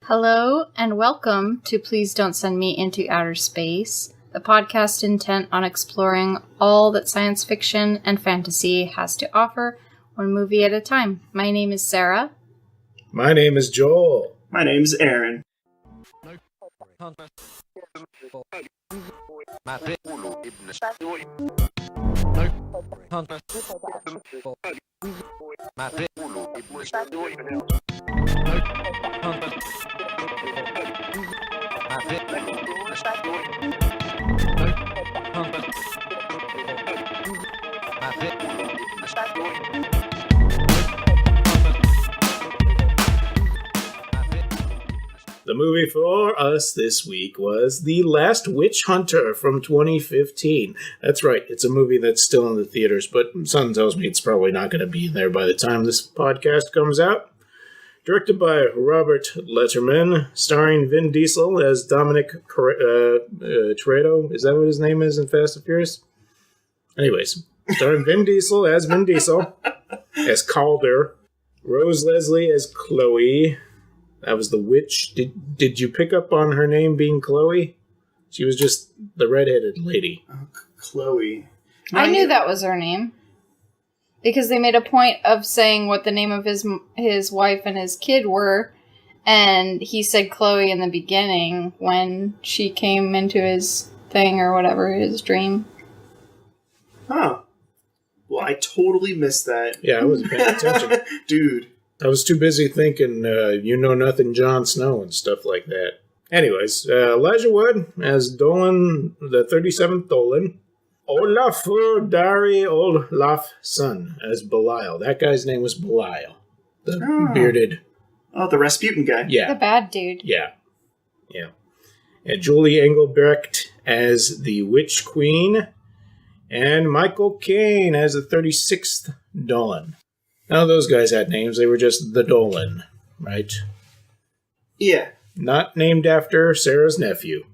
Hello, and welcome to Please Don't Send Me Into Outer Space, the podcast intent on exploring all that science fiction and fantasy has to offer, one movie at a time. My name is Sarah. My name is Joel. My name's Aaron. The movie for us this week was The Last Witch Hunter from 2015. That's right, it's a movie that's still in the theaters, but something tells me it's probably not going to be there by the time this podcast comes out. Directed by Robert Letterman, starring Vin Diesel as Dominic Toretto. Is that what his name is in Fast and Furious? Anyways, starring Vin Diesel as Vin Diesel, as Calder, Rose Leslie as Chloe. That was the witch. Did you pick up on her name being Chloe? She was just the redheaded lady. Oh, Chloe. I knew that was her name. Because they made a point of saying what the name of his wife and his kid were, and he said Chloe in the beginning when she came into his thing or whatever, his dream. Huh. Well, I totally missed that. Yeah, I wasn't paying attention. Dude. I was too busy thinking, you know nothing, Jon Snow and stuff like that. Anyways, Elijah Wood as Dolan, the 37th Dolan. Olafur Dari Olaf's son as Belial. That guy's name was Belial. The bearded... Oh, the Rasputin guy. Yeah. The bad dude. Yeah. And Julie Engelbrecht as the Witch Queen. And Michael Caine as the 36th Dolan. None of those guys had names. They were just the Dolan, right? Yeah. Not named after Sarah's nephew.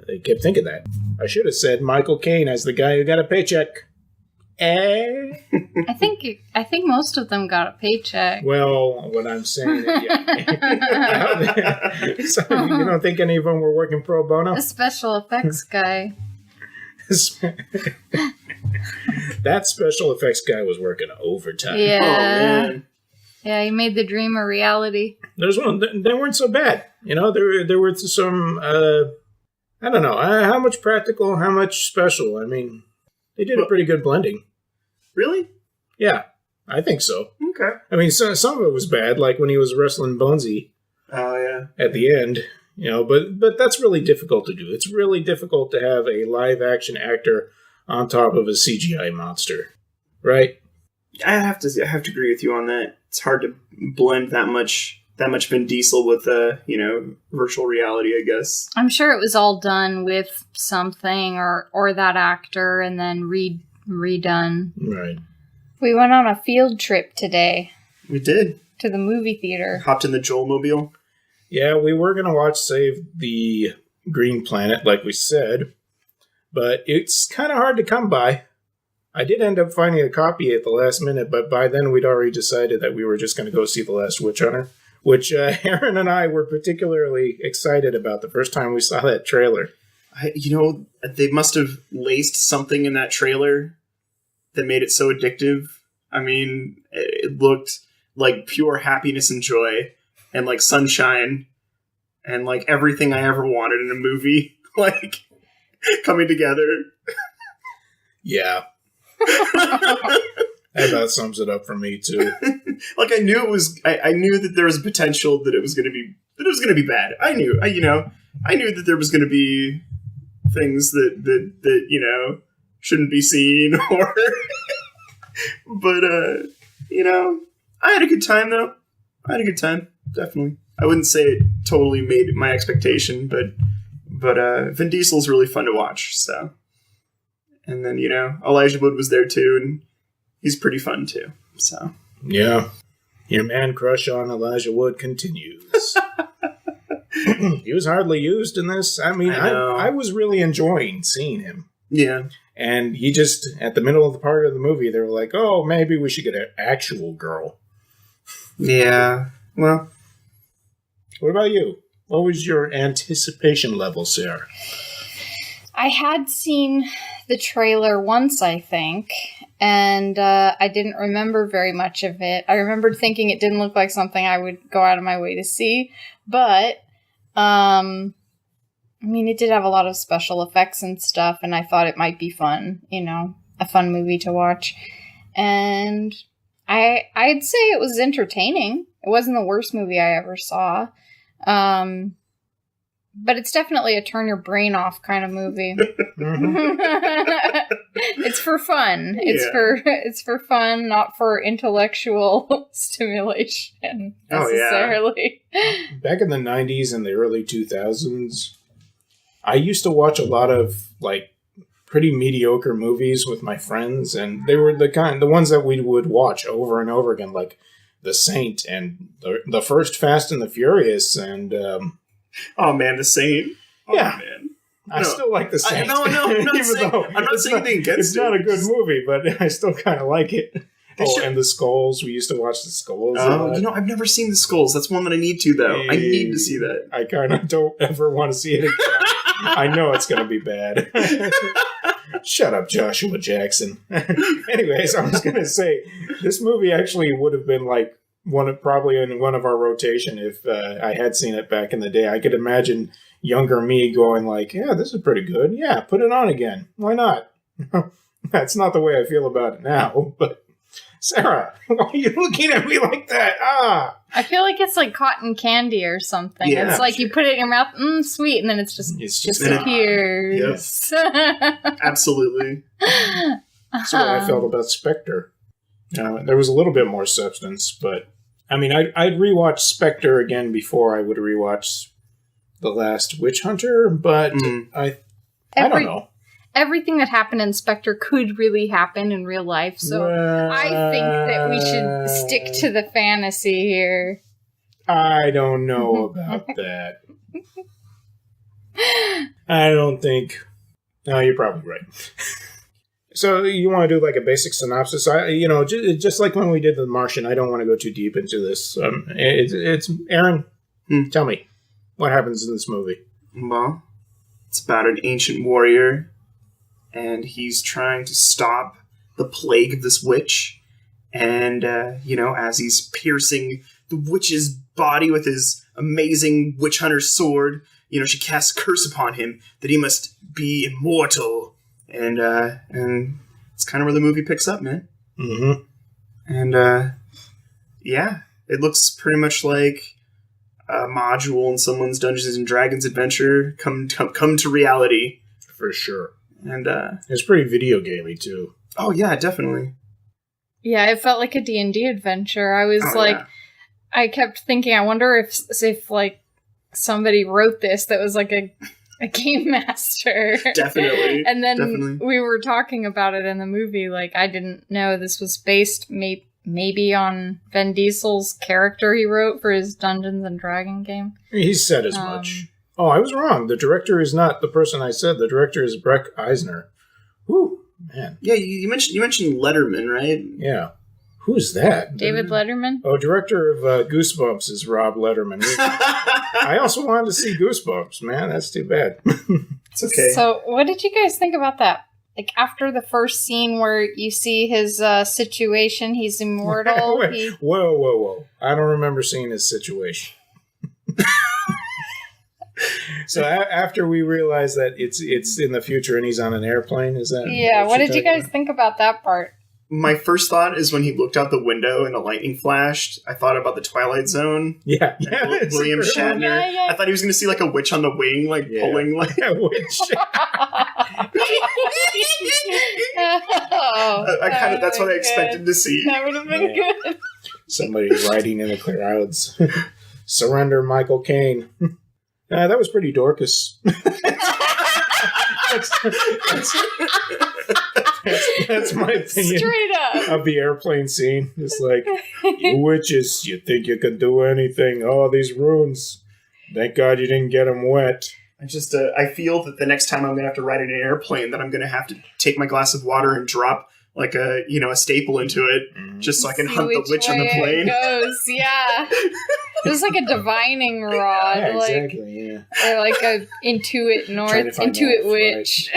I kept thinking that. I should have said Michael Caine as the guy who got a paycheck. I think most of them got a paycheck. Well, what I'm saying is, yeah. So you don't think any of them were working pro bono? The special effects guy. That special effects guy was working overtime. Yeah. Oh, man. Yeah, he made the dream a reality. There's one. They weren't so bad. You know, there were some... I don't know. How much practical, how much special? I mean, they did a pretty good blending. Really? Yeah, I think so. Okay. I mean, some of it was bad, like when he was wrestling Bonesy. Oh, yeah. At the end, you know, but that's really difficult to do. It's really difficult to have a live-action actor on top of a CGI monster, right? I have to agree with you on that. It's hard to blend that much Vin Diesel with virtual reality, I guess. I'm sure it was all done with something or that actor and then redone. Right. We went on a field trip today. We did. To the movie theater. Hopped in the Joel-mobile. Yeah, we were going to watch Save the Green Planet, like we said, but it's kind of hard to come by. I did end up finding a copy at the last minute, but by then we'd already decided that we were just going to go see The Last Witch Hunter, which Aaron and I were particularly excited about the first time we saw that trailer. They must have laced something in that trailer that made it so addictive. I mean, it looked like pure happiness and joy and like sunshine and like everything I ever wanted in a movie, like coming together. Yeah. That about sums it up for me too. Like I knew that there was potential that it was going to be bad. I knew that there was going to be things that shouldn't be seen or but I had a good time though. I had a good time, definitely. I wouldn't say it totally made my expectation, but Vin Diesel's really fun to watch, so. And then, Elijah Wood was there too, and he's pretty fun too, so. Yeah. Your man crush on Elijah Wood continues. He was hardly used in this. I mean, I was really enjoying seeing him. Yeah. And he just, at the middle of the part of the movie, they were like, oh, maybe we should get an actual girl. Yeah. Well. What about you? What was your anticipation level, Sarah? I had seen the trailer once, I think, and I didn't remember very much of it. I remembered thinking it didn't look like something I would go out of my way to see, but, I mean, it did have a lot of special effects and stuff, and I thought it might be fun, a fun movie to watch. And I'd say it was entertaining. It wasn't the worst movie I ever saw. But it's definitely a turn your brain off kind of movie. It's for fun. It's for fun, not for intellectual stimulation necessarily. Back in the 90s and the early 2000s, I used to watch a lot of pretty mediocre movies with my friends, and they were the ones that we would watch over and over again, like The Saint and the first Fast and the Furious, and oh man, The Saint. Oh, yeah, man. I still like The Saint. No, I'm not saying anything against it. It's not a good movie, but I still kind of like it. And The Skulls. We used to watch The Skulls. Oh, I've never seen The Skulls. That's one that I need to, though. I need to see that. I kind of don't ever want to see it again. I know it's going to be bad. Shut up, Joshua Jackson. Anyways, I was going to say, this movie actually would have been probably in one of our rotation if I had seen it back in the day. I could imagine younger me going yeah, this is pretty good. Yeah, put it on again. Why not? That's not the way I feel about it now. But Sarah, why are you looking at me like that? I feel like it's like cotton candy or something. Yeah, it's like you put it in your mouth, sweet, and then it's just disappears. Yep. Absolutely. That's what I felt about Spectre. There was a little bit more substance, but I mean, I'd rewatch Spectre again before I would rewatch The Last Witch Hunter, but I don't know. Everything that happened in Spectre could really happen in real life, so I think that we should stick to the fantasy here. I don't know about that. I don't think... No, you're probably right. So you want to do a basic synopsis? Just like when we did The Martian, I don't want to go too deep into this. It's Aaron, tell me, what happens in this movie? Well, it's about an ancient warrior, and he's trying to stop the plague of this witch. And, as he's piercing the witch's body with his amazing witch hunter sword, she casts a curse upon him that he must be immortal. And it's kind of where the movie picks up, man. Mm-hmm. And, it looks pretty much like a module in someone's Dungeons and Dragons adventure come to reality. For sure. And it's pretty video gamey, too. Oh, yeah, definitely. Yeah, it felt like a D&D adventure. I was I kept thinking, I wonder if somebody wrote this that was a game master. Definitely. And then we were talking about it in the movie. I didn't know this was based maybe on Vin Diesel's character he wrote for his Dungeons and Dragons game. He said as much. Oh, I was wrong. The director is not the person I said. The director is Breck Eisner. Whew, man. Yeah, you mentioned Letterman, right? Yeah. Who's that? David Letterman? Oh, director of Goosebumps is Rob Letterman. I also wanted to see Goosebumps, man. That's too bad. It's okay. So, what did you guys think about that? After the first scene where you see his situation, he's immortal. Whoa. I don't remember seeing his situation. So after we realize that it's in the future and he's on an airplane, is that? Yeah. What did you guys think about that part? My first thought is when he looked out the window and the lightning flashed, I thought about the Twilight Zone. Yeah. William Shatner. Yeah. I thought he was going to see a witch on the wing, pulling a witch. That's what I expected to see. That would have been good. Somebody riding in the clouds. Surrender, Michael Caine. That was pretty Dorcas. That's my opinion. Straight up. Of the airplane scene. It's you witches, you think you can do anything. Oh, these runes. Thank God you didn't get them wet. I feel that the next time I'm going to have to ride in an airplane, that I'm going to have to take my glass of water and drop a staple into it, just so I can hunt the witch on the plane. It goes, yeah. It was like a divining rod, Yeah, like exactly. Yeah. or like a Intuit Trying to find Intuit out, witch.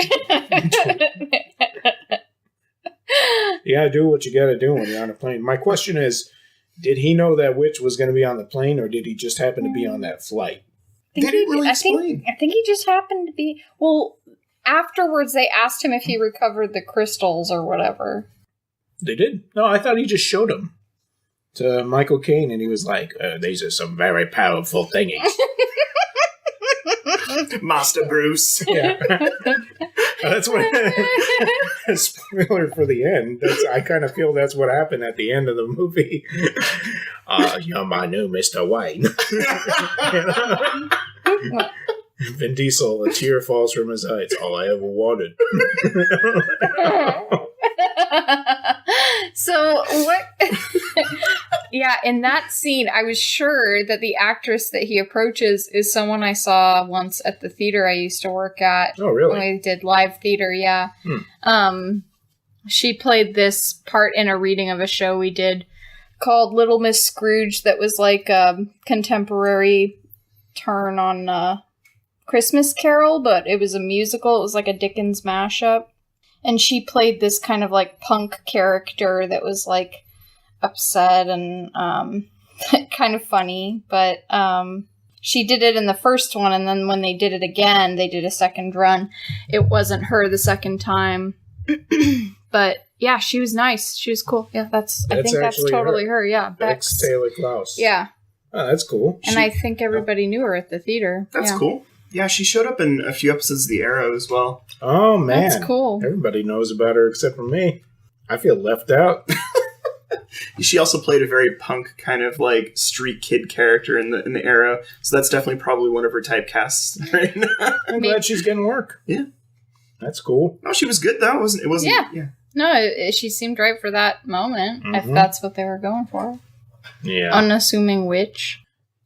You gotta do what you gotta do when you're on a plane. My question is, did he know that witch was going to be on the plane, or did he just happen to be on that flight? They didn't really explain. I think he just happened to be. Well, afterwards they asked him if he recovered the crystals or whatever. They did? No, I thought he just showed them to Michael Caine, and he was like, these are some very powerful thingies. Master Bruce. Yeah. That's what... Spoiler for the end. I kind of feel that's what happened at the end of the movie. You're my new Mr. Wayne. Vin Diesel, a tear falls from his eye. It's all I ever wanted. So what? Yeah, in that scene, I was sure that the actress that he approaches is someone I saw once at the theater I used to work at. Oh, really? When we did live theater, yeah. She played this part in a reading of a show we did called Little Miss Scrooge that was like a contemporary turn on Christmas Carol, but it was a musical. It was like a Dickens mashup. And she played this kind of like punk character that was like upset and kind of funny. But she did it in the first one, and then when they did it again, they did a second run. It wasn't her the second time. But yeah, she was nice. She was cool. Yeah, I think that's totally her. Yeah, Bex Taylor Klaus. Yeah. Oh, that's cool. And I think everybody knew her at the theater. That's cool. Yeah, she showed up in a few episodes of The Arrow as well. Oh, man. That's cool. Everybody knows about her except for me. I feel left out. She also played a very punk kind of like street kid character in the Arrow, so that's definitely probably one of her typecasts right now. I'm glad she's getting work. Yeah. That's cool. No, she was good though. It wasn't. Yeah. No, she seemed right for that moment, if that's what they were going for. Yeah. Unassuming witch.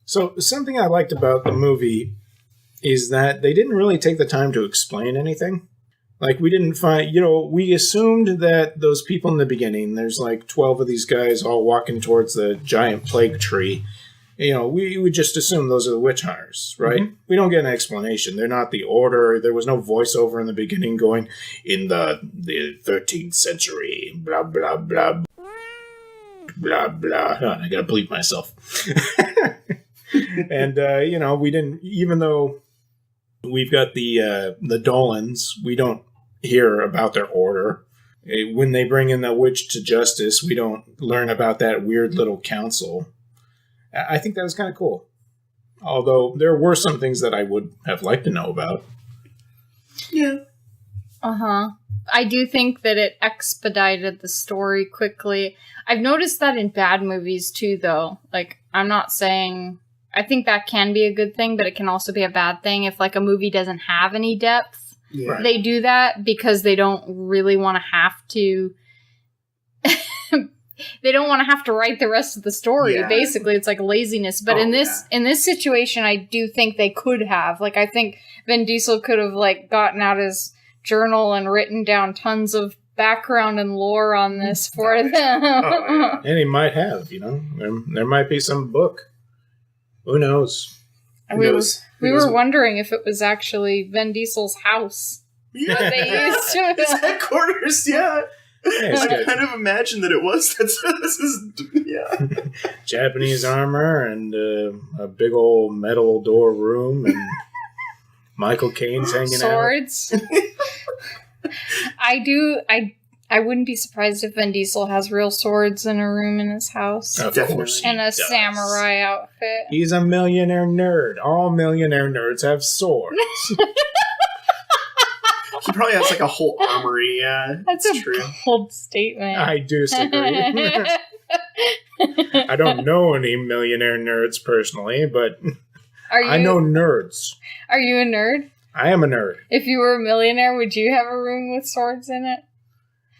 So, something I liked about the movie is that they didn't really take the time to explain anything. Like, we didn't find, we assumed that those people in the beginning, there's like 12 of these guys all walking towards the giant plague tree. We would just assume those are the witch hunters, right? Mm-hmm. We don't get an explanation. They're not the order. There was no voiceover in the beginning going, in the 13th century, blah, blah, blah, blah, blah. Oh, I gotta bleep myself. And, we didn't, even though we've got the Dolans, we don't hear about their order. When they bring in the witch to justice, we don't learn about that weird little council. I think that was kind of cool. Although there were some things that I would have liked to know about. Yeah. Uh-huh. I do think that it expedited the story quickly. I've noticed that in bad movies too, though. Like, I'm not saying... I think that can be a good thing, but it can also be a bad thing if, like, a movie doesn't have any depth. Yeah. They do that because they don't really want to have to... They don't want to have to write the rest of the story. Yeah. Basically, it's like laziness. But in this situation, I do think they could have. Like, I think Vin Diesel could have, like, gotten out his journal and written down tons of background and lore on this for them. And he might have, There might be some book. Who knows? We were wondering if it was actually Vin Diesel's house. Yeah. That they used to. His headquarters, yeah. I kind of imagine that it was. Japanese armor and a big old metal door room and Michael Caine's hanging Swords. I wouldn't be surprised if Vin Diesel has real swords in a room in his house. Of course. And a samurai outfit. He's a millionaire nerd. All millionaire nerds have swords. He probably has like a whole armory. Yeah, that's a bold statement. I disagree. I don't know any millionaire nerds personally, but I know nerds. Are you a nerd? I am a nerd. If you were a millionaire, would you have a room with swords in it?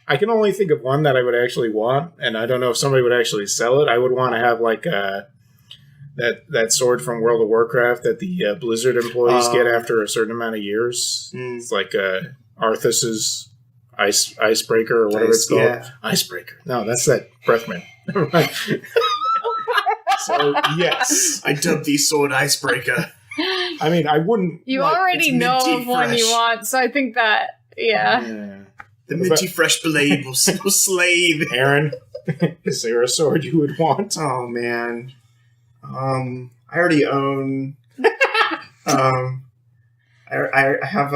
I can only think of one that I would actually want, and I don't know if somebody would actually sell it. I would want to have like that sword from World of Warcraft that the Blizzard employees get after a certain amount of years. It's like Arthas's icebreaker or whatever it's called. Yeah. Icebreaker. No, that's that Breathman. So, yes. I dubbed the sword icebreaker. I mean, I wouldn't... You like, already it's know minty of one you fresh. want, so I think that, yeah. The minty fresh blade will slay the... Aaron, is there a sword you would want? Oh, man. I already own... I have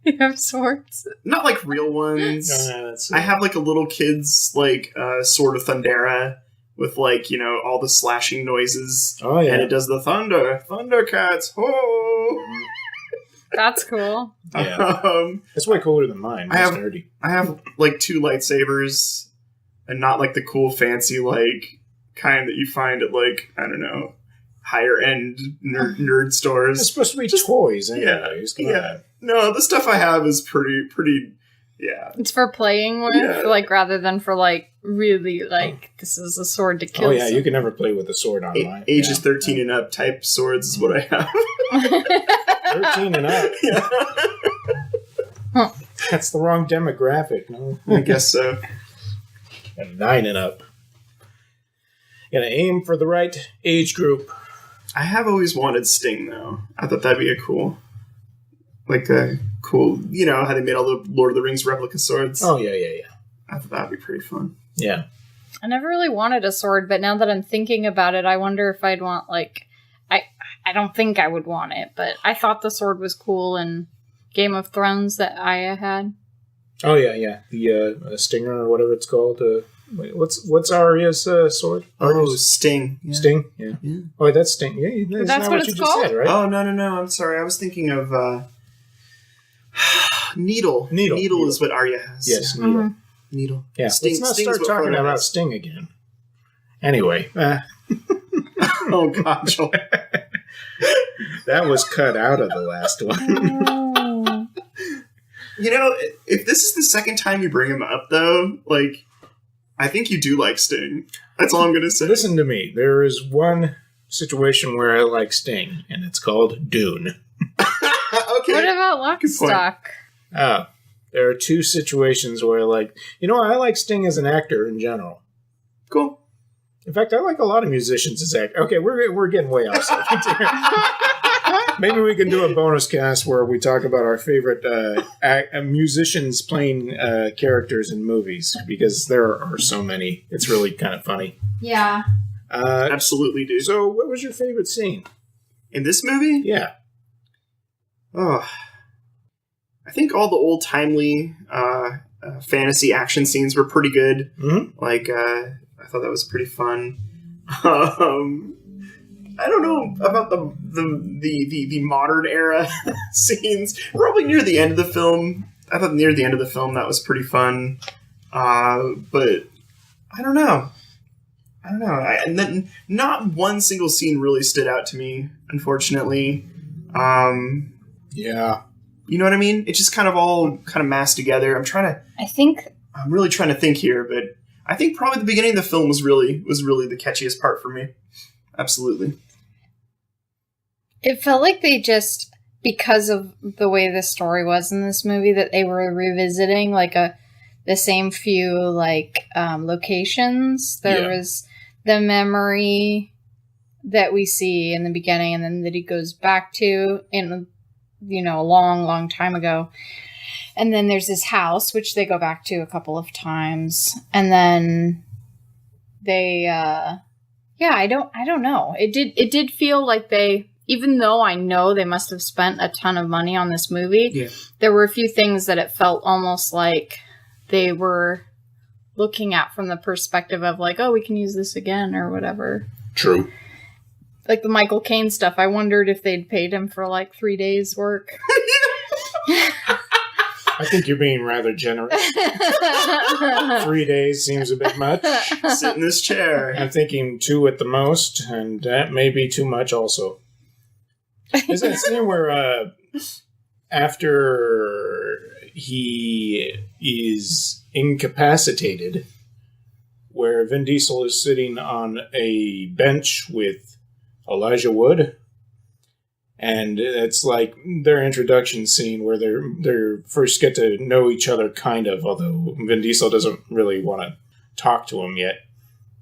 You have swords. not like real ones. That's I have like a little kid's like sword of Thundera with like, all the slashing noises. Oh, yeah. And it does the Thundercats. Ho! That's cool. Yeah. It's way cooler than mine. I have- It's nerdy. I have like 2 lightsabers and not like the cool fancy like kind that you find at like, I don't know, higher end nerd It's stores. supposed to be toys anyways. Come yeah. on. No, the stuff I have is pretty yeah. It's for playing with, Yeah. like, rather than for, like, really, like, this is a sword to kill Oh, yeah, someone. you can never play with a sword online. Ages Yeah. 13 and up type swords is what I have. 13 and up. Yeah. That's the wrong demographic, no? I guess so. And 9 and up. Gotta aim for the right age group. I have always wanted Sting, though. I thought that'd be a cool... Like a cool... You know how they made all the Lord of the Rings replica swords? Oh, yeah. I thought that'd be pretty fun. Yeah. I never really wanted a sword, but now that I'm thinking about it, I wonder if I'd want, like... I don't think I would want it, but I thought the sword was cool in Game of Thrones that Aya had. Oh, yeah. The Stinger or whatever it's called. Wait, what's Arya's sword? Oh, Arya's Sting. Yeah. Sting? Yeah. Yeah. Oh, that's Sting. Yeah, That's not what you it's just called? said, right? Oh, no. I'm sorry. I was thinking of... Needle. Needle. is what Arya has. Yes, Yeah. Needle. Mhm. Needle. Yeah, Sting, let's not Sting's start what talking Frodo about has. Sting again. Anyway, Oh, God, Joel. that was cut out of the last one. Oh. You know, if this is the second time you bring him up, though, like, I think you do like Sting. That's all I'm going to say. Listen to me. There is one situation where I like Sting, and it's called Dune. Okay. What about Good point. Lockstock? There are 2 situations where I like... I like Sting as an actor in general. Cool. In fact, I like a lot of musicians as actors. Okay, we're getting way off subject here. Maybe we can do a bonus cast where we talk about our favorite musicians playing characters in movies, because there are so many. It's really kind of funny. Yeah. Absolutely, dude. So, what was your favorite scene? In this movie? Yeah. Oh, I think all the old timely fantasy action scenes were pretty good. Mm-hmm. Like, I thought that was pretty fun. I don't know about the modern era scenes. Probably near the end of the film. I thought near the end of the film that was pretty fun. But I don't know. Not one single scene really stood out to me, unfortunately. Yeah. You know what I mean? It's just kind of all kind of massed together. I'm really trying to think here, but I think probably the beginning of the film was really the catchiest part for me. Absolutely. It felt like they just, because of the way the story was in this movie, that they were revisiting like the same few locations. There was the memory that we see in the beginning, and then that he goes back to in a long time ago. And then there's this house, which they go back to a couple of times. And then they, I don't know. It did feel like they, even though I know they must have spent a ton of money on this movie, there were a few things that it felt almost like they were looking at from the perspective of like, oh, we can use this again or whatever. True. Like the Michael Caine stuff. I wondered if they'd paid him for like 3 days work. I think you're being rather generous. 3 days seems a bit much. Sit in this chair. I'm thinking 2 at the most, and that may be too much also. Is that scene where after he is incapacitated, where Vin Diesel is sitting on a bench with Elijah Wood? And it's like their introduction scene where they first get to know each other, kind of, although Vin Diesel doesn't really want to talk to him yet.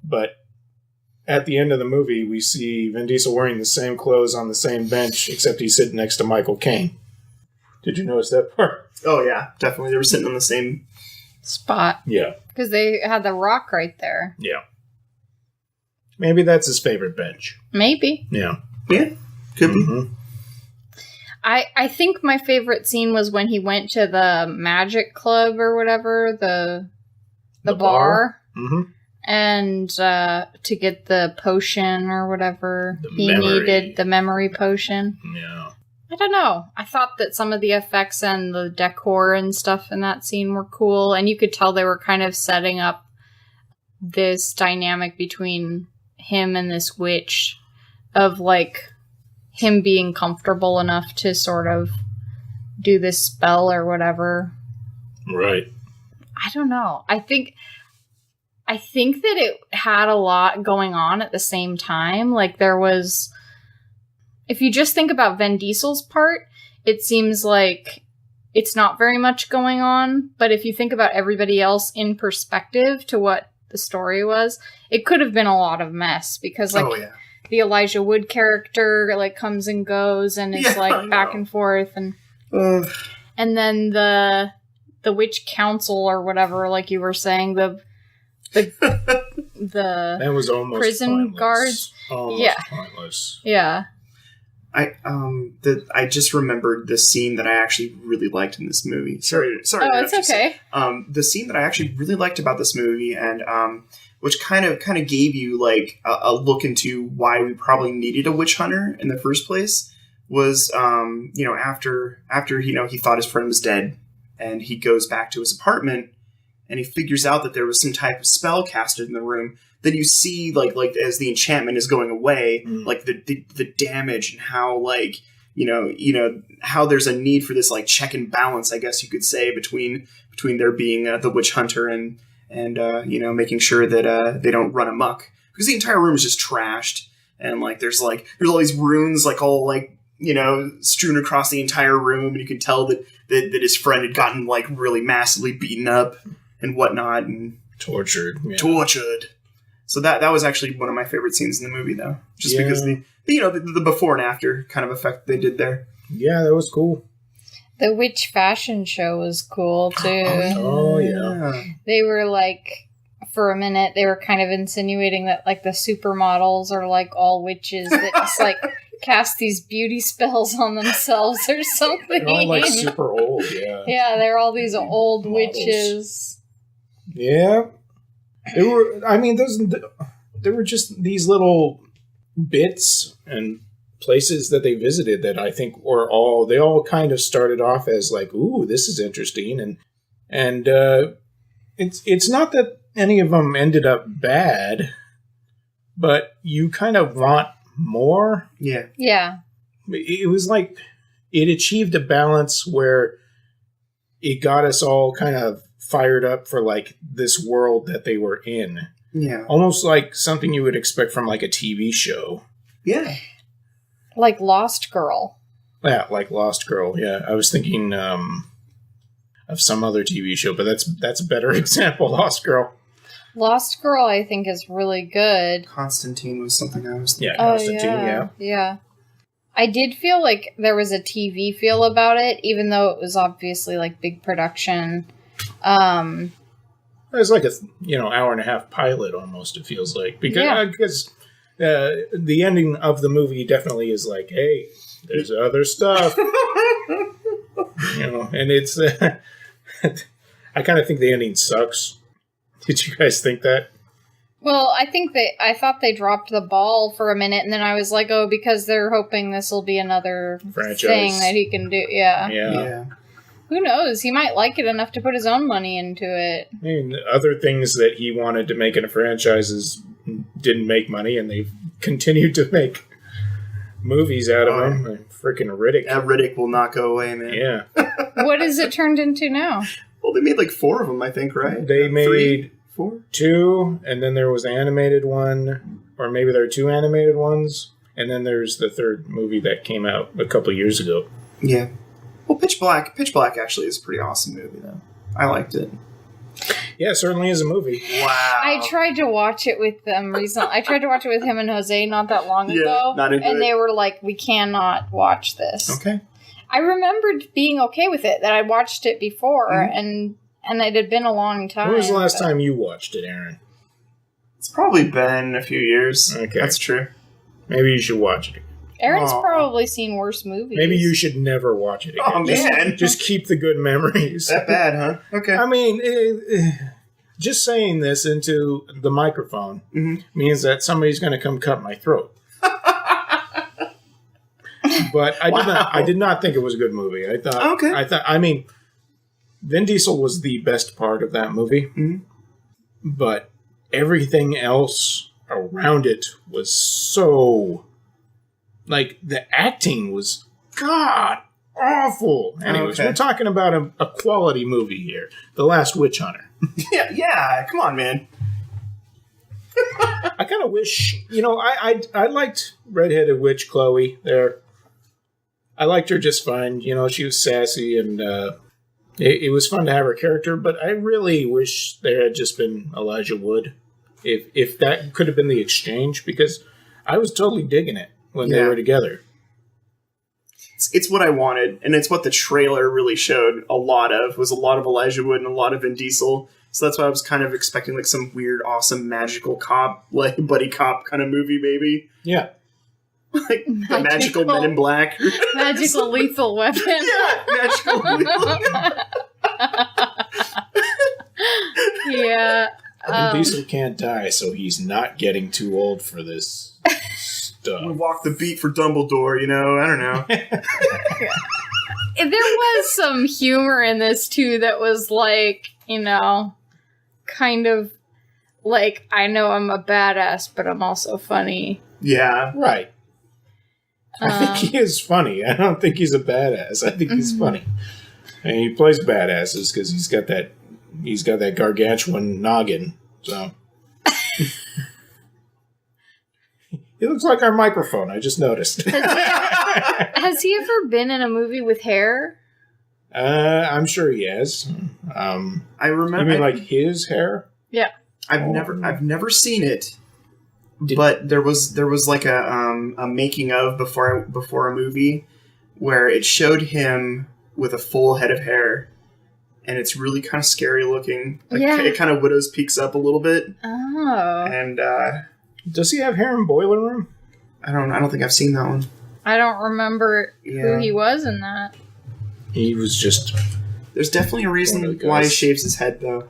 But at the end of the movie, we see Vin Diesel wearing the same clothes on the same bench, except he's sitting next to Michael Caine. Did you notice that part? Oh, yeah, definitely. They were sitting on the same spot. Yeah. Because they had the rock right there. Yeah. Maybe that's his favorite bench. Maybe. Yeah. Yeah, could be. Mm-hmm. I think my favorite scene was when he went to the magic club or whatever, the bar. Mm-hmm. And to get the potion or whatever he memory. needed, the memory potion. Yeah. I don't know. I thought that some of the effects and the decor and stuff in that scene were cool, and you could tell they were kind of setting up this dynamic between him and this witch of, like, him being comfortable enough to sort of do this spell or whatever. Right. I don't know. I think that it had a lot going on at the same time. Like, there was... If you just think about Vin Diesel's part, it seems like it's not very much going on. But if you think about everybody else in perspective to what the story was, it could have been a lot of mess. Because, like, the Elijah Wood character, like, comes and goes, and it's, like, back and forth. And then the witch council or whatever, like you were saying, the that was almost prison pointless. guards. Almost pointless. Yeah. I just remembered the scene that I actually really liked in this movie. Sorry. Oh, it's okay. The scene that I actually really liked about this movie, and which kind of gave you like a look into why we probably needed a witch hunter in the first place, was after he thought his friend was dead, and he goes back to his apartment, and he figures out that there was some type of spell casted in the room. Then you see, like as the enchantment is going away, like the damage and how, like, how there's a need for this, like, check and balance, I guess you could say, between there being the witch hunter and making sure that they don't run amok, because the entire room is just trashed, and like there's all these runes, like, all, like, strewn across the entire room, and you can tell that his friend had gotten, like, really massively beaten up and whatnot and tortured. So that was actually one of my favorite scenes in the movie, though, just because the before and after kind of effect they did there. Yeah, that was cool. The witch fashion show was cool too. Oh yeah. They were like, for a minute, they were kind of insinuating that, like, the supermodels are, like, all witches that just, like, cast these beauty spells on themselves or something. They're all, like, super old. Yeah. Yeah, they're all these old models. witches. Yeah. There were just these little bits and places that they visited that I think they all kind of started off as like, ooh, this is interesting. And it's not that any of them ended up bad, but you kind of want more. Yeah. Yeah. It was like, it achieved a balance where it got us all kind of fired up for, like, this world that they were in. Yeah. Almost like something you would expect from, like, a TV show. Yeah. Like Lost Girl. Yeah, like Lost Girl. Yeah, I was thinking of some other TV show, but that's a better example, Lost Girl. Lost Girl, I think, is really good. Constantine was something I was thinking. Yeah, Constantine, Yeah. I did feel like there was a TV feel about it, even though it was obviously, like, big production. It was like a hour and a half pilot almost, it feels like, because the ending of the movie definitely is like, hey, there's other stuff. And it's I kind of think the ending sucks. Did you guys think that? Well, I thought they dropped the ball for a minute, and then I was like, oh, because they're hoping this will be another franchise thing that he can do. Yeah. Who knows? He might like it enough to put his own money into it. I mean, other things that he wanted to make into franchises didn't make money, and they've continued to make movies out of him. Like freaking Riddick. Yeah, Riddick will not go away, man. Yeah. What is it turned into now? Well, they made like 4 of them, I think, right? They made 3, 4? 2, and then there was an animated one, or maybe there are 2 animated ones, and then there's the third movie that came out a couple of years ago. Yeah. Well, Pitch Black actually is a pretty awesome movie, though. I liked it. Yeah, it certainly is a movie. Wow. I tried to watch it with them recently. I tried to watch it with him and Jose not that long ago. Not into and it. they were like, we cannot watch this. Okay. I remembered being okay with it, that I watched it before, and it had been a long time. When was the last time you watched it, Aaron? It's probably been a few years. Okay. That's true. Maybe you should watch it. Aaron's Aw. probably seen worse movies. Maybe you should never watch it again. Oh, man. Just keep the good memories. That bad, huh? Okay. I mean, just saying this into the microphone means that somebody's going to come cut my throat. But I did not think it was a good movie. I mean, Vin Diesel was the best part of that movie, but everything else around it was so, like, the acting was god awful. Anyways, we're talking about a quality movie here, The Last Witch Hunter. Yeah. Come on, man. I kind of wish, I liked redheaded witch Chloe there. I liked her just fine. She was sassy, and it was fun to have her character, but I really wish there had just been Elijah Wood. If that could have been the exchange, because I was totally digging it when they were together. It's what I wanted, and it's what the trailer really showed a lot of Elijah Wood and a lot of Vin Diesel. So that's why I was kind of expecting like some weird, awesome, magical cop, like buddy cop kind of movie, maybe. Yeah. Like the magical Men in Black. Magical Lethal Weapon. Yeah, magical lethal. Yeah. Vin Diesel can't die, so he's not getting too old for this stuff. We walk the beat for Dumbledore, I don't know. There was some humor in this, too, that was like, kind of like, I know I'm a badass, but I'm also funny. Yeah. Right. I think he is funny. I don't think he's a badass. I think he's funny. And he plays badasses because he's got that gargantuan noggin. So he looks like our microphone. I just noticed. Has he ever been in a movie with hair? I'm sure he has. I remember. You mean like his hair? Yeah. I've never seen it. But there was like a making of before a movie where it showed him with a full head of hair, and it's really kind of scary looking. Like, it kind of widow's peaks up a little bit. Oh. And does he have hair in Boiler Room? I don't think I've seen that one. I don't remember who he was in that. He was just. There's definitely a reason why he shaves his head, though.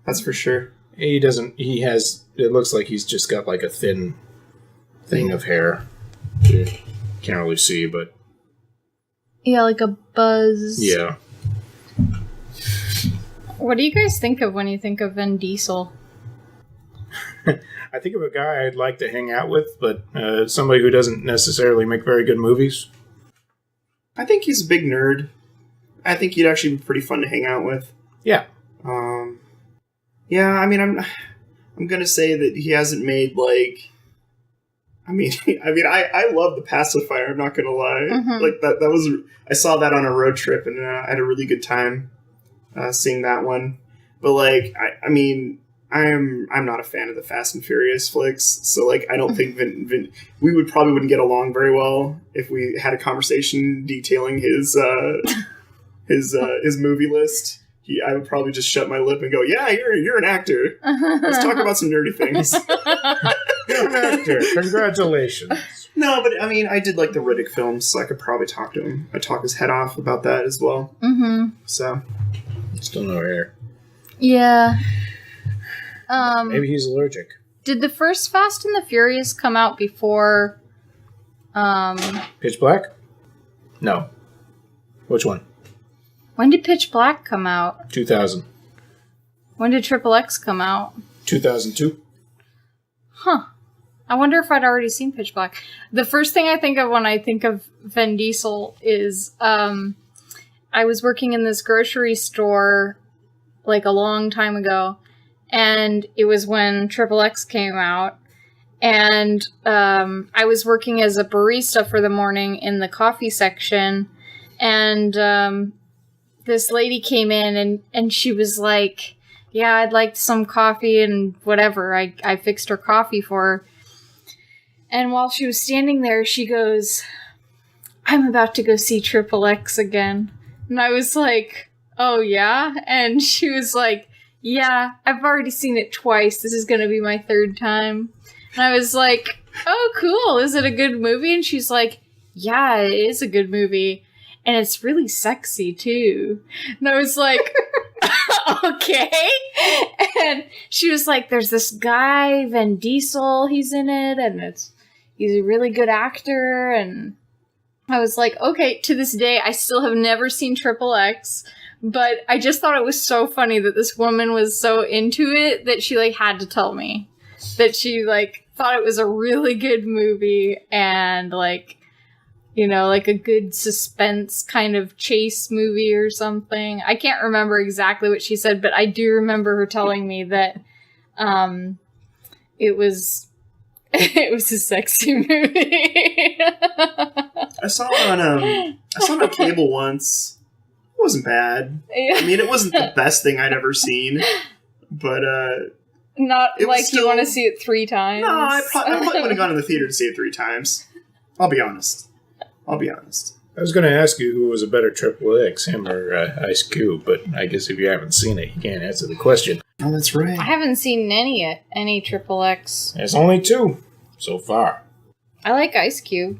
That's for sure. He doesn't. He has. It looks like he's just got like a thin thing of hair. You can't really see, but yeah, like a buzz. Yeah. What do you guys think of when you think of Vin Diesel? I think of a guy I'd like to hang out with, but somebody who doesn't necessarily make very good movies. I think he's a big nerd. I think he'd actually be pretty fun to hang out with. Yeah. Yeah, I mean, I'm gonna say that he hasn't made like. I love The Pacifier. I'm not gonna lie. Like that was. I saw that on a road trip, and I had a really good time seeing that one. But like, I'm not a fan of the Fast and Furious flicks, so like, I don't think we wouldn't get along very well if we had a conversation detailing his movie list. I would probably just shut my lip and go, "Yeah, you're an actor. Let's talk about some nerdy things." You're an actor. Congratulations. No, but I mean, I did like the Riddick films, so I could probably talk to him. I'd talk his head off about that as well. So, still no hair. Yeah. Maybe he's allergic. Did the first Fast and the Furious come out before? Pitch Black? No. Which one? When did Pitch Black come out? 2000. When did Triple X come out? 2002. Huh. I wonder if I'd already seen Pitch Black. The first thing I think of when I think of Vin Diesel is I was working in this grocery store like a long time ago, and it was when Triple X came out, and I was working as a barista for the morning in the coffee section, and this lady came in and she was like, yeah, I'd like some coffee and whatever. I fixed her coffee for her. And while she was standing there, she goes, I'm about to go see Triple X again. And I was like, oh yeah? And she was like, yeah, I've already seen it twice. This is going to be my third time. And I was like, oh, cool. Is it a good movie? And she's like, yeah, it is a good movie. And it's really sexy, too. And I was like, okay. And she was like, there's this guy, Vin Diesel, he's in it. And he's a really good actor. And I was like, okay, to this day, I still have never seen Triple X. But I just thought it was so funny that this woman was so into it that she, like, had to tell me. That she, like, thought it was a really good movie and, like, you know, like a good suspense kind of chase movie or something. I can't remember exactly what she said, but I do remember her telling me that it was a sexy movie. I saw it on cable once. It wasn't bad. Yeah. I mean, it wasn't the best thing I'd ever seen, but not like still... you want to see it 3 times. No, I probably would have gone to the theater to see it 3 times. I'll be honest. I was going to ask you who was a better Triple X, him or Ice Cube, but I guess if you haven't seen it, you can't answer the question. Oh, that's right. I haven't seen any Triple X. There's only 2 so far. I like Ice Cube.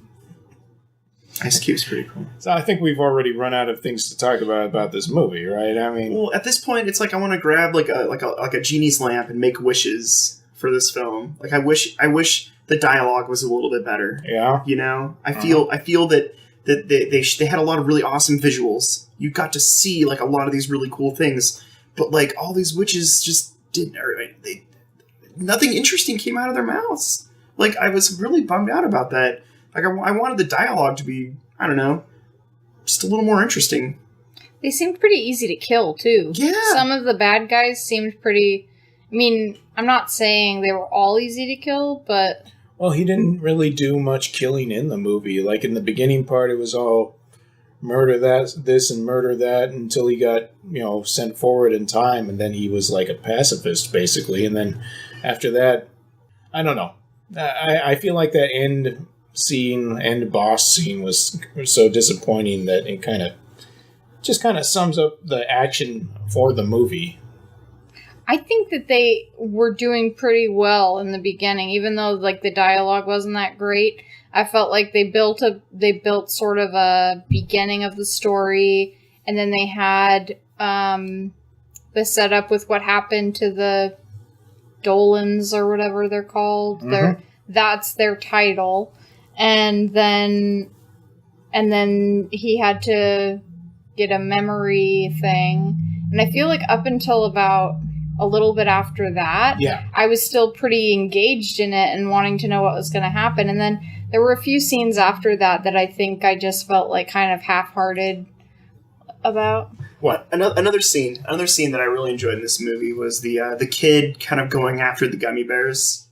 Ice Cube's pretty cool. So I think we've already run out of things to talk about this movie, right? I mean, well, at this point, it's like I want to grab like a genie's lamp and make wishes for this film. Like I wish the dialogue was a little bit better. Yeah, you know, I feel that they had a lot of really awesome visuals. You got to see like a lot of these really cool things, but like all these witches just didn't. Nothing interesting came out of their mouths. Like I was really bummed out about that. Like, I wanted the dialogue to be, I don't know, just a little more interesting. They seemed pretty easy to kill, too. Yeah. Some of the bad guys seemed pretty... I mean, I'm not saying they were all easy to kill, but... Well, he didn't really do much killing in the movie. Like, in the beginning part, it was all murder this and murder that until he got, you know, sent forward in time, and then he was like a pacifist, basically. And then after that, I don't know. I feel like that end boss scene was so disappointing that it kind of sums up the action for the movie. I think that they were doing pretty well in the beginning, even though like the dialogue wasn't that great. I felt like they built sort of a beginning of the story, and then they had the setup with what happened to the Dolans or whatever they're called. Mm-hmm. That's their title. And then he had to get a memory thing. And I feel like up until about a little bit after that, yeah, I was still pretty engaged in it and wanting to know what was going to happen. And then there were a few scenes after that I think I just felt like kind of half-hearted about. What? Another scene that I really enjoyed in this movie was the kid kind of going after the gummy bears.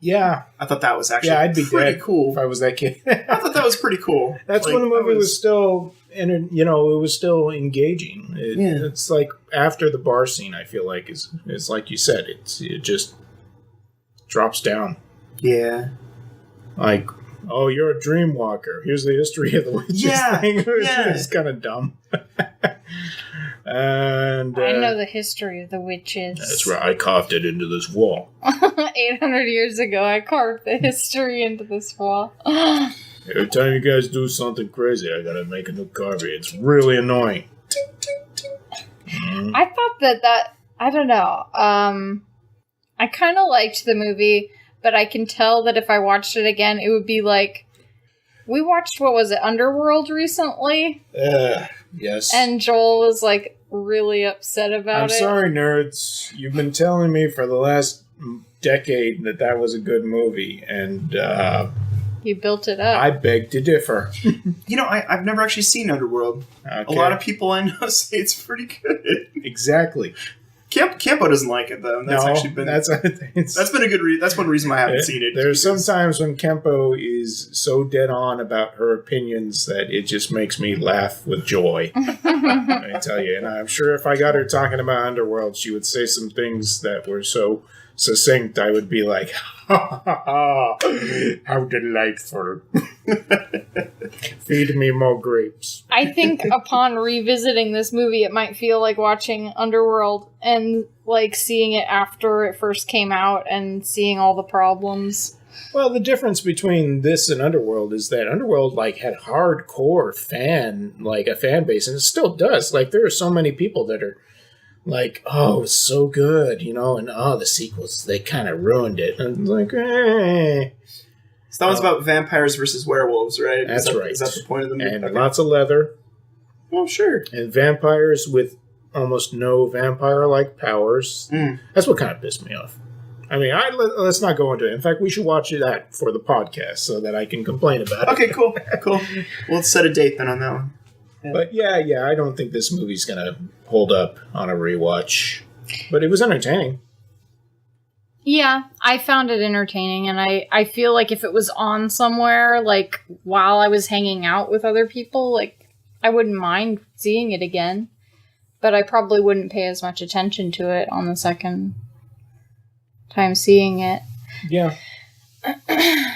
Yeah. I thought that was actually I'd be pretty cool. If I was that kid. I thought that was pretty cool. That's when the movie was still, it was still engaging. It's like after the bar scene, I feel like, is like you said, it just drops down. Yeah. Like, oh, you're a dream walker. Here's the history of the witches thing. It's kind of dumb. And I know the history of the witches. That's right. I carved it into this wall. 800 years ago, I carved the history into this wall. Every time you guys do something crazy, I gotta make a new carving. It's really annoying. I thought that I don't know. I kind of liked the movie, but I can tell that if I watched it again, it would be like, we watched, what was it, Underworld recently? Yes. And Joel was like really upset about I'm sorry, nerds. You've been telling me for the last decade that was a good movie, and you built it up. I beg to differ. You know, I've never actually seen Underworld. Okay. A lot of people I know say it's pretty good. Exactly. Campo doesn't like it though. And that's actually been that's been a good that's one reason why I haven't seen it. There's sometimes when Kempo is so dead on about her opinions that it just makes me laugh with joy. I tell you, and I'm sure if I got her talking about Underworld, she would say some things that were so succinct. I would be like, "Ha ha ha! How delightful! Feed me more grapes." I think upon revisiting this movie, it might feel like watching Underworld and like seeing it after it first came out and seeing all the problems. Well, the difference between this and Underworld is that Underworld like had hardcore a fan base, and it still does. Like there are so many people that are like, "Oh, it's so good," and the sequels, they kind of ruined it. And it's like, eh. So that was about vampires versus werewolves, right? That's right. Is that the point of the movie? And lots of leather. Oh, sure. And vampires with almost no vampire-like powers. That's what kind of pissed me off. I mean, let's not go into it. In fact, we should watch that for the podcast so that I can complain about it. Okay, cool. Well, let's set a date then on that one. Yeah. But yeah, I don't think this movie's going to hold up on a rewatch. But it was entertaining. Yeah, I found it entertaining, and I feel like if it was on somewhere, like, while I was hanging out with other people, like, I wouldn't mind seeing it again. But I probably wouldn't pay as much attention to it on the second time seeing it. Yeah.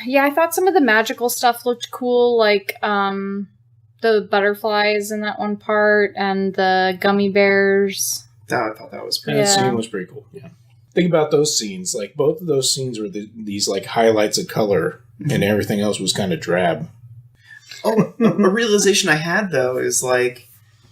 Yeah, I thought some of the magical stuff looked cool, like, the butterflies in that one part, and the gummy bears. I thought that was pretty That scene was pretty cool, yeah. Think about those scenes. Like, both of those scenes were these, like, highlights of color, and everything else was kind of drab. Oh, a realization I had, though, is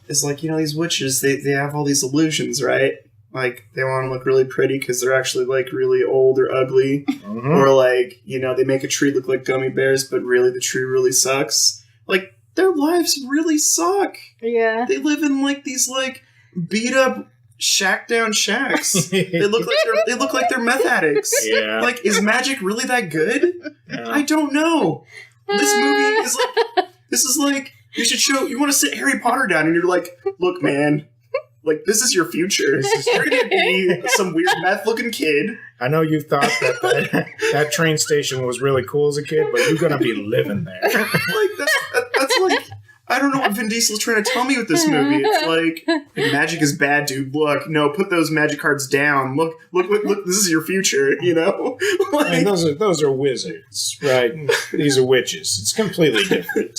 these witches, they have all these illusions, right? Like, they want to look really pretty because they're actually, like, really old or ugly. Mm-hmm. Or, like, they make a tree look like gummy bears, but really the tree really sucks. Like, their lives really suck. Yeah. They live in, like, these, like, beat-up shack down shacks. They look like they're meth addicts. Yeah. Like, is magic really that good? Yeah. I don't know. This movie is like you want to sit Harry Potter down and you're like, look, man, like, this is your future. You're gonna be some weird meth looking kid. I know you thought that train station was really cool as a kid, but you're gonna be living there. Like that's like, I don't know what Vin Diesel's trying to tell me with this movie. It's like magic is bad, dude. Look, no, put those magic cards down. Look, this is your future, Like, I mean, those are wizards, right? These are witches. It's completely different.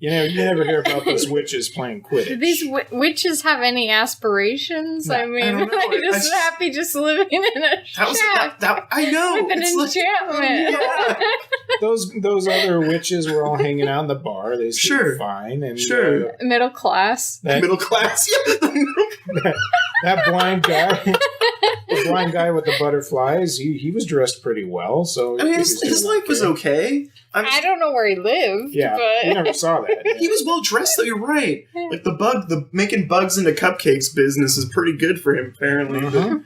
You never hear about those witches playing Quidditch. Do these witches have any aspirations? No, I mean, I don't know. they're just happy just living in a shack. I know. With an enchantment. Like, yeah. Those other witches were all hanging out in the bar. They seemed fine. And, middle class. Middle class. Yeah. That blind guy, the blind guy with the butterflies, he was dressed pretty well. So I mean, his life was okay. I don't know where he lived. Yeah, but we never saw that. Yeah. He was well dressed, though. You're right. Like the making bugs into cupcakes business is pretty good for him, apparently. Mm-hmm.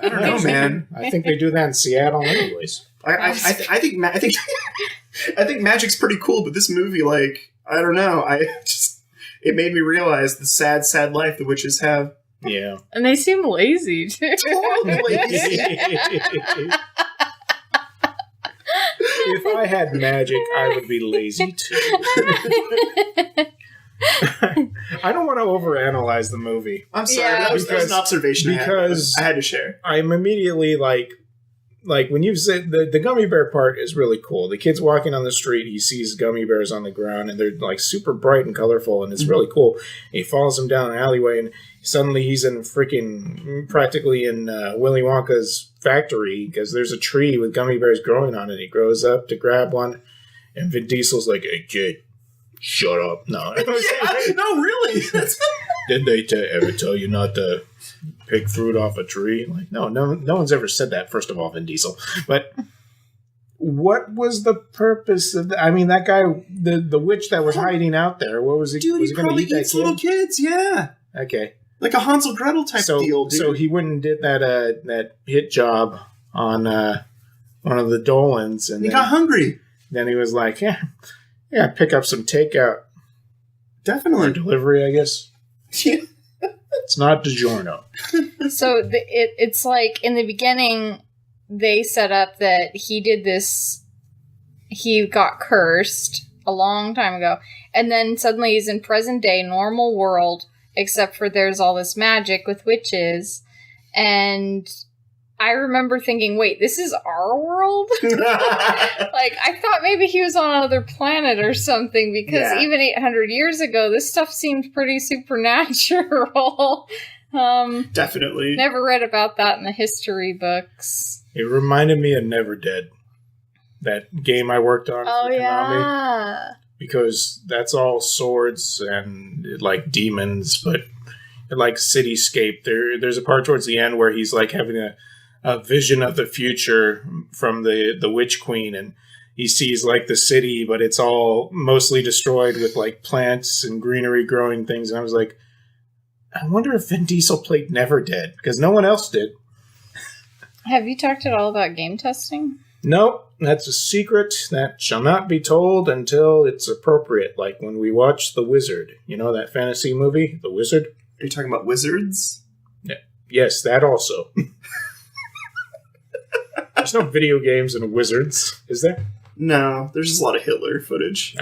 I don't know, man. I think they do that in Seattle, anyways. I think magic's pretty cool, but this movie, like, I don't know. It made me realize the sad life the witches have. Yeah, and they seem lazy too. Totally lazy. If I had magic, I would be lazy too. I don't want to overanalyze the movie. I'm sorry, that was an observation I had to share. I'm immediately like when you said the gummy bear part is really cool. The kid's walking on the street, he sees gummy bears on the ground, and they're like super bright and colorful, and it's really cool. And he follows them down an alleyway, and suddenly he's practically in Willy Wonka's factory because there's a tree with gummy bears growing on it. He grows up to grab one, and Vin Diesel's like, "Hey kid, shut up!" No, no, really. Did they ever tell you not to pick fruit off a tree? Like, no one's ever said that. First of all, Vin Diesel. But what was the purpose of that? I mean, that guy, the witch that was hiding out there. What was he? Dude, was he going to eat that kid? Little kids, yeah. Okay. Like a Hansel Gretel type deal, dude. So he went and did that hit job on one of the Dolans, and he got hungry. Then he was like, "Yeah, pick up some takeout, definitely delivery, I guess." Yeah. It's not DiGiorno. So it's like in the beginning, they set up that he did this. He got cursed a long time ago, and then suddenly he's in present day normal world, except for there's all this magic with witches, and I remember thinking, wait, this is our world? Like, I thought maybe he was on another planet or something, because even 800 years ago, this stuff seemed pretty supernatural. Definitely. Never read about that in the history books. It reminded me of Never Dead. That game I worked on for Konami. Yeah. Because that's all swords and, like, demons, but, like, cityscape. There's a part towards the end where he's, like, having a vision of the future from the Witch Queen, and he sees, like, the city, but it's all mostly destroyed with, like, plants and greenery growing things, and I was like, I wonder if Vin Diesel played Never Dead, because no one else did. Have you talked at all about game testing? Nope, that's a secret that shall not be told until it's appropriate, like when we watch The Wizard. You know that fantasy movie, The Wizard? Are you talking about wizards? Yeah. Yes, that also. There's no video games and wizards, is there? No, there's just a lot of Hitler footage.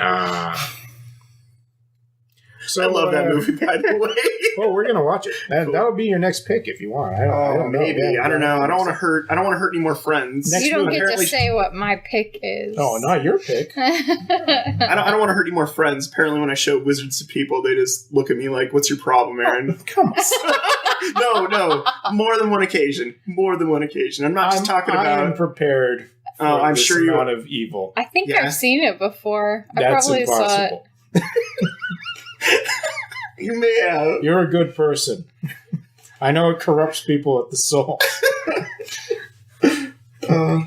So, I love that movie, by the way. Well, we're gonna watch it. That'll be your next pick if you want. I don't know. Maybe. Yeah, I don't know. I don't want to hurt any more friends. Next you don't movie, get to apparently- say what my pick is. Oh, not your pick. I don't want to hurt any more friends. Apparently, when I show wizards to people, they just look at me like, "What's your problem, Aaron?" Come on. No. More than one occasion. I'm not just talking about. I am prepared. For I'm this sure you amount are. of evil. I think Yeah. I've seen it before. I That's probably saw it. impossible. You may have. You're a good person. I know it corrupts people at the soul.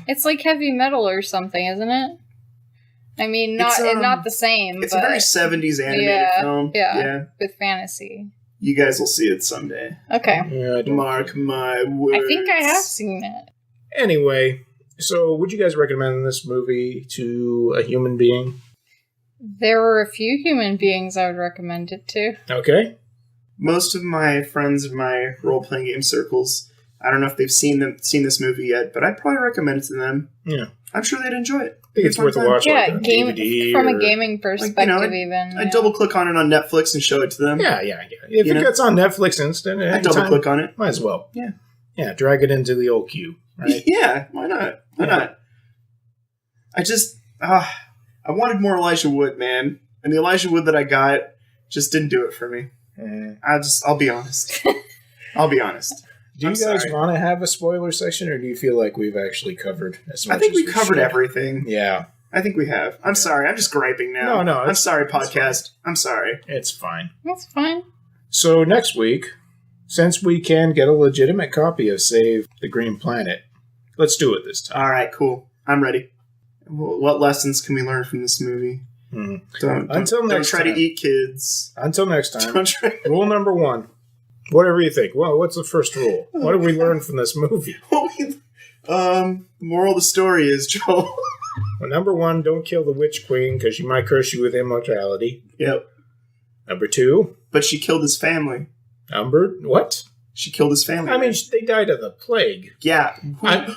It's like heavy metal or something, isn't it? I mean, not the same. It's but a very 70s animated film. Yeah, with fantasy. You guys will see it someday. Okay. Yeah, I don't Mark my words. I think I have seen it. Anyway, so would you guys recommend this movie to a human being? There were a few human beings I would recommend it to. Okay. Most of my friends in my role-playing game circles, I don't know if they've seen this movie yet, but I'd probably recommend it to them. Yeah. I'm sure they'd enjoy it. I think it's worth a watch. Yeah, like on DVD from or... a gaming perspective, even. I'd double-click on it on Netflix and show it to them. Yeah. If it gets on Netflix instant, I'd double-click on it. Might as well. Yeah. Yeah, drag it into the old queue, right? Yeah, why not? Why not? I just... I wanted more Elijah Wood, man. And the Elijah Wood that I got just didn't do it for me. I'll be honest. I'll be honest. Do you guys want to have a spoiler section, or do you feel like we've actually covered as much I think as we covered should? everything. Yeah. I think we have. I'm sorry. I'm just griping now. No, I'm sorry, podcast. I'm sorry. It's fine. That's fine. So next week, since we can get a legitimate copy of Save the Green Planet, let's do it this time. All right, cool. I'm ready. What lessons can we learn from this movie? Don't try to eat kids. Until next time. Don't try. Rule number 1. Whatever you think. Well, what's the first rule? What did we learn from this movie? Moral of the story is, Joel. Well, number 1, don't kill the Witch Queen because she might curse you with immortality. Yep. Number 2. But she killed his family. What? She killed his family. I mean, they died of the plague. Yeah.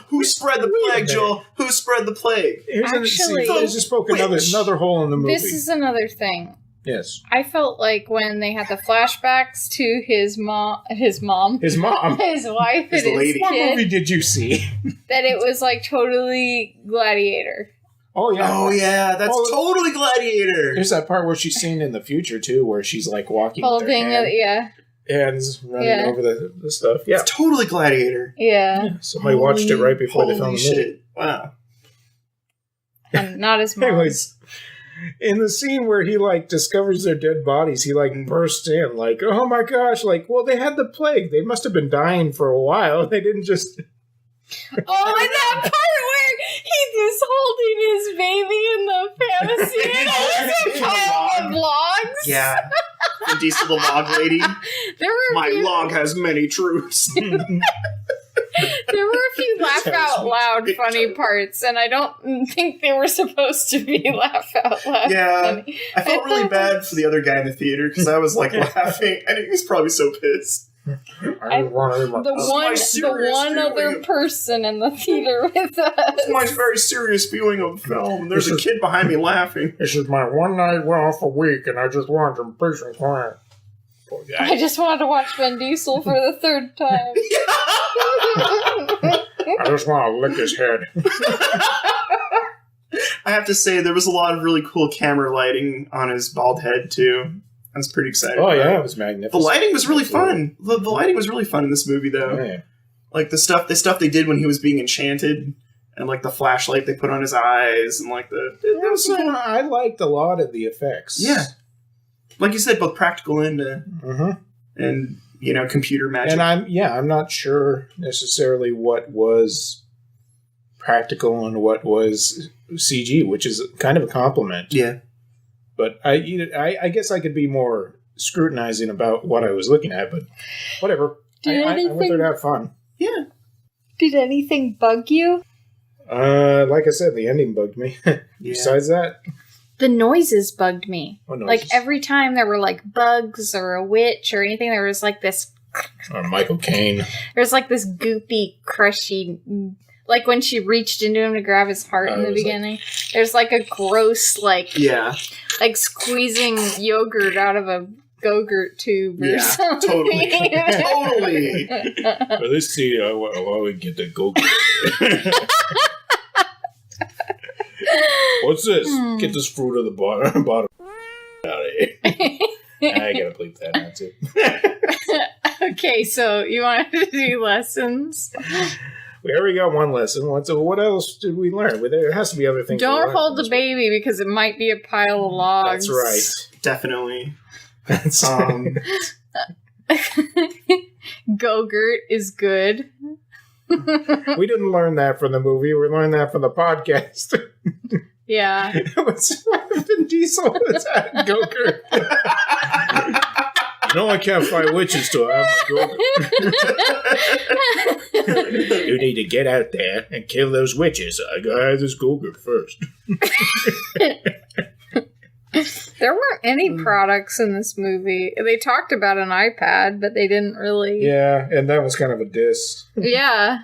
Who spread the plague, Joel? Who spread the plague? Actually, there's just spoke another hole in the movie. This is another thing. Yes. I felt like when they had the flashbacks to his mom, his wife, his His wife, and his lady. What kid, movie did you see? that it was like totally Gladiator. Oh yeah, That's totally Gladiator. There's that part where she's seen in the future too, where she's like walking, with her Holding it, yeah. hands running over the stuff. Yeah, It's totally Gladiator. Yeah. somebody watched it right before they filmed the movie. Shit. Wow. And not his mom. Anyways, in the scene where he like discovers their dead bodies, he like bursts in like, "Oh my gosh!" Like, well, they had the plague. They must have been dying for a while. They didn't just. Oh, and that part where he's holding his baby in the fantasy and there's a pile of logs. Yeah. Vin Diesel, the log lady. There were My log has many truths. There were a few laugh out loud funny parts, and I don't think they were supposed to be laugh out loud funny. I felt really bad for the other guy in the theater because I was like laughing, and he was probably so pissed. I want the one other person in the theater with us. It's my very serious viewing of film. There's a kid behind me laughing. This is my one night off a week, and I just want some peace and quiet. Poor guy. I just wanted to watch Vin Diesel for the third time. I just want to lick his head. I have to say, there was a lot of really cool camera lighting on his bald head, too. I was pretty excited. Oh, yeah, it was magnificent. The lighting was really fun. The lighting was really fun in this movie, though. Oh, yeah. Like, the stuff they did when he was being enchanted, and, like, the flashlight they put on his eyes, and, like, I liked a lot of the effects. Yeah. Like you said, both practical and, you know, computer magic. And I'm not sure necessarily what was practical and what was CG, which is kind of a compliment. Yeah. But I guess I could be more scrutinizing about what I was looking at, but whatever. I went there to have fun. Yeah. Did anything bug you? Like I said, the ending bugged me. Besides that, the noises bugged me. What noises? Like every time there were like bugs or a witch or anything, there was like this. Or Michael Caine. There's like this goopy, crushy. Like when she reached into him to grab his heart in the beginning. There's like a gross, like squeezing yogurt out of a Go-Gurt tube or something. Totally. Well, let's see how we get the Go-Gurt. What's this? Get this fruit of the bottom out of here. I gotta bleep that out too. Okay, so you wanted to do lessons? We already got one lesson. What else did we learn? There has to be other things. Don't hold the baby because it might be a pile of logs. That's right. Definitely. Go-Gurt is good. We didn't learn that from the movie. We learned that from the podcast. Yeah. Vin Diesel was at Go-Gurt. No, I can't fight witches till I have my Go-Gurt. You need to get out there and kill those witches. I gotta have this Go-Gurt first. There weren't any products in this movie. They talked about an iPad, but they didn't really... Yeah, and that was kind of a diss. Yeah.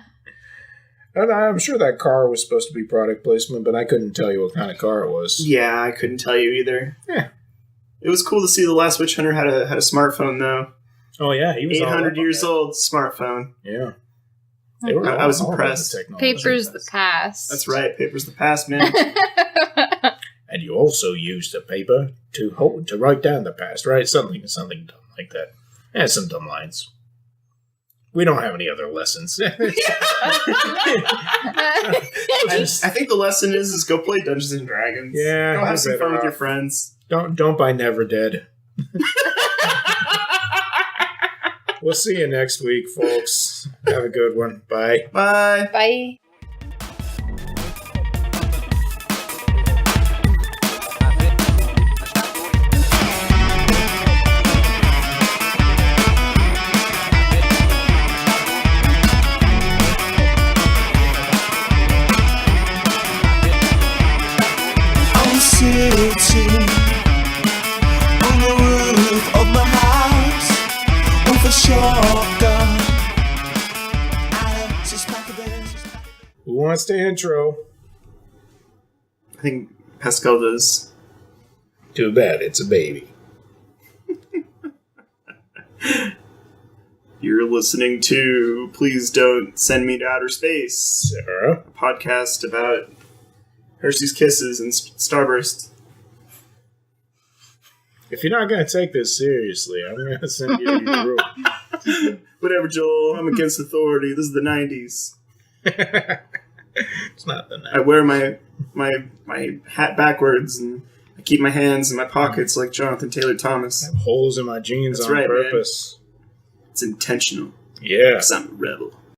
And I'm sure that car was supposed to be product placement, but I couldn't tell you what kind of car it was. Yeah, I couldn't tell you either. Yeah. It was cool to see the last witch hunter had a smartphone, though. Oh, yeah. He was 800 years old, smartphone. Yeah. I was impressed. Paper's the past. That's right. Paper's the past, man. And you also used the paper to write down the past, right? Something dumb like that. And some dumb lines. We don't have any other lessons. I think the lesson is go play Dungeons and Dragons. Yeah. Go have some fun with your friends. Don't buy Never Dead. We'll see you next week, folks. Have a good one. Bye. Bye. Bye. On the roof of my house with a shotgun. Who wants to intro? I think Pascal does. Too bad it's a baby. You're listening to Please Don't Send Me to Outer Space, Sarah? a podcast about Hershey's Kisses and Starburst. If you're not going to take this seriously, I'm going to send you to your room. Whatever, Joel. I'm against authority. This is the 90s. It's not the 90s. I wear my hat backwards, and I keep my hands in my pockets like Jonathan Taylor Thomas. I have holes in my jeans. That's on purpose. Man. It's intentional. Yeah. Because I'm a rebel.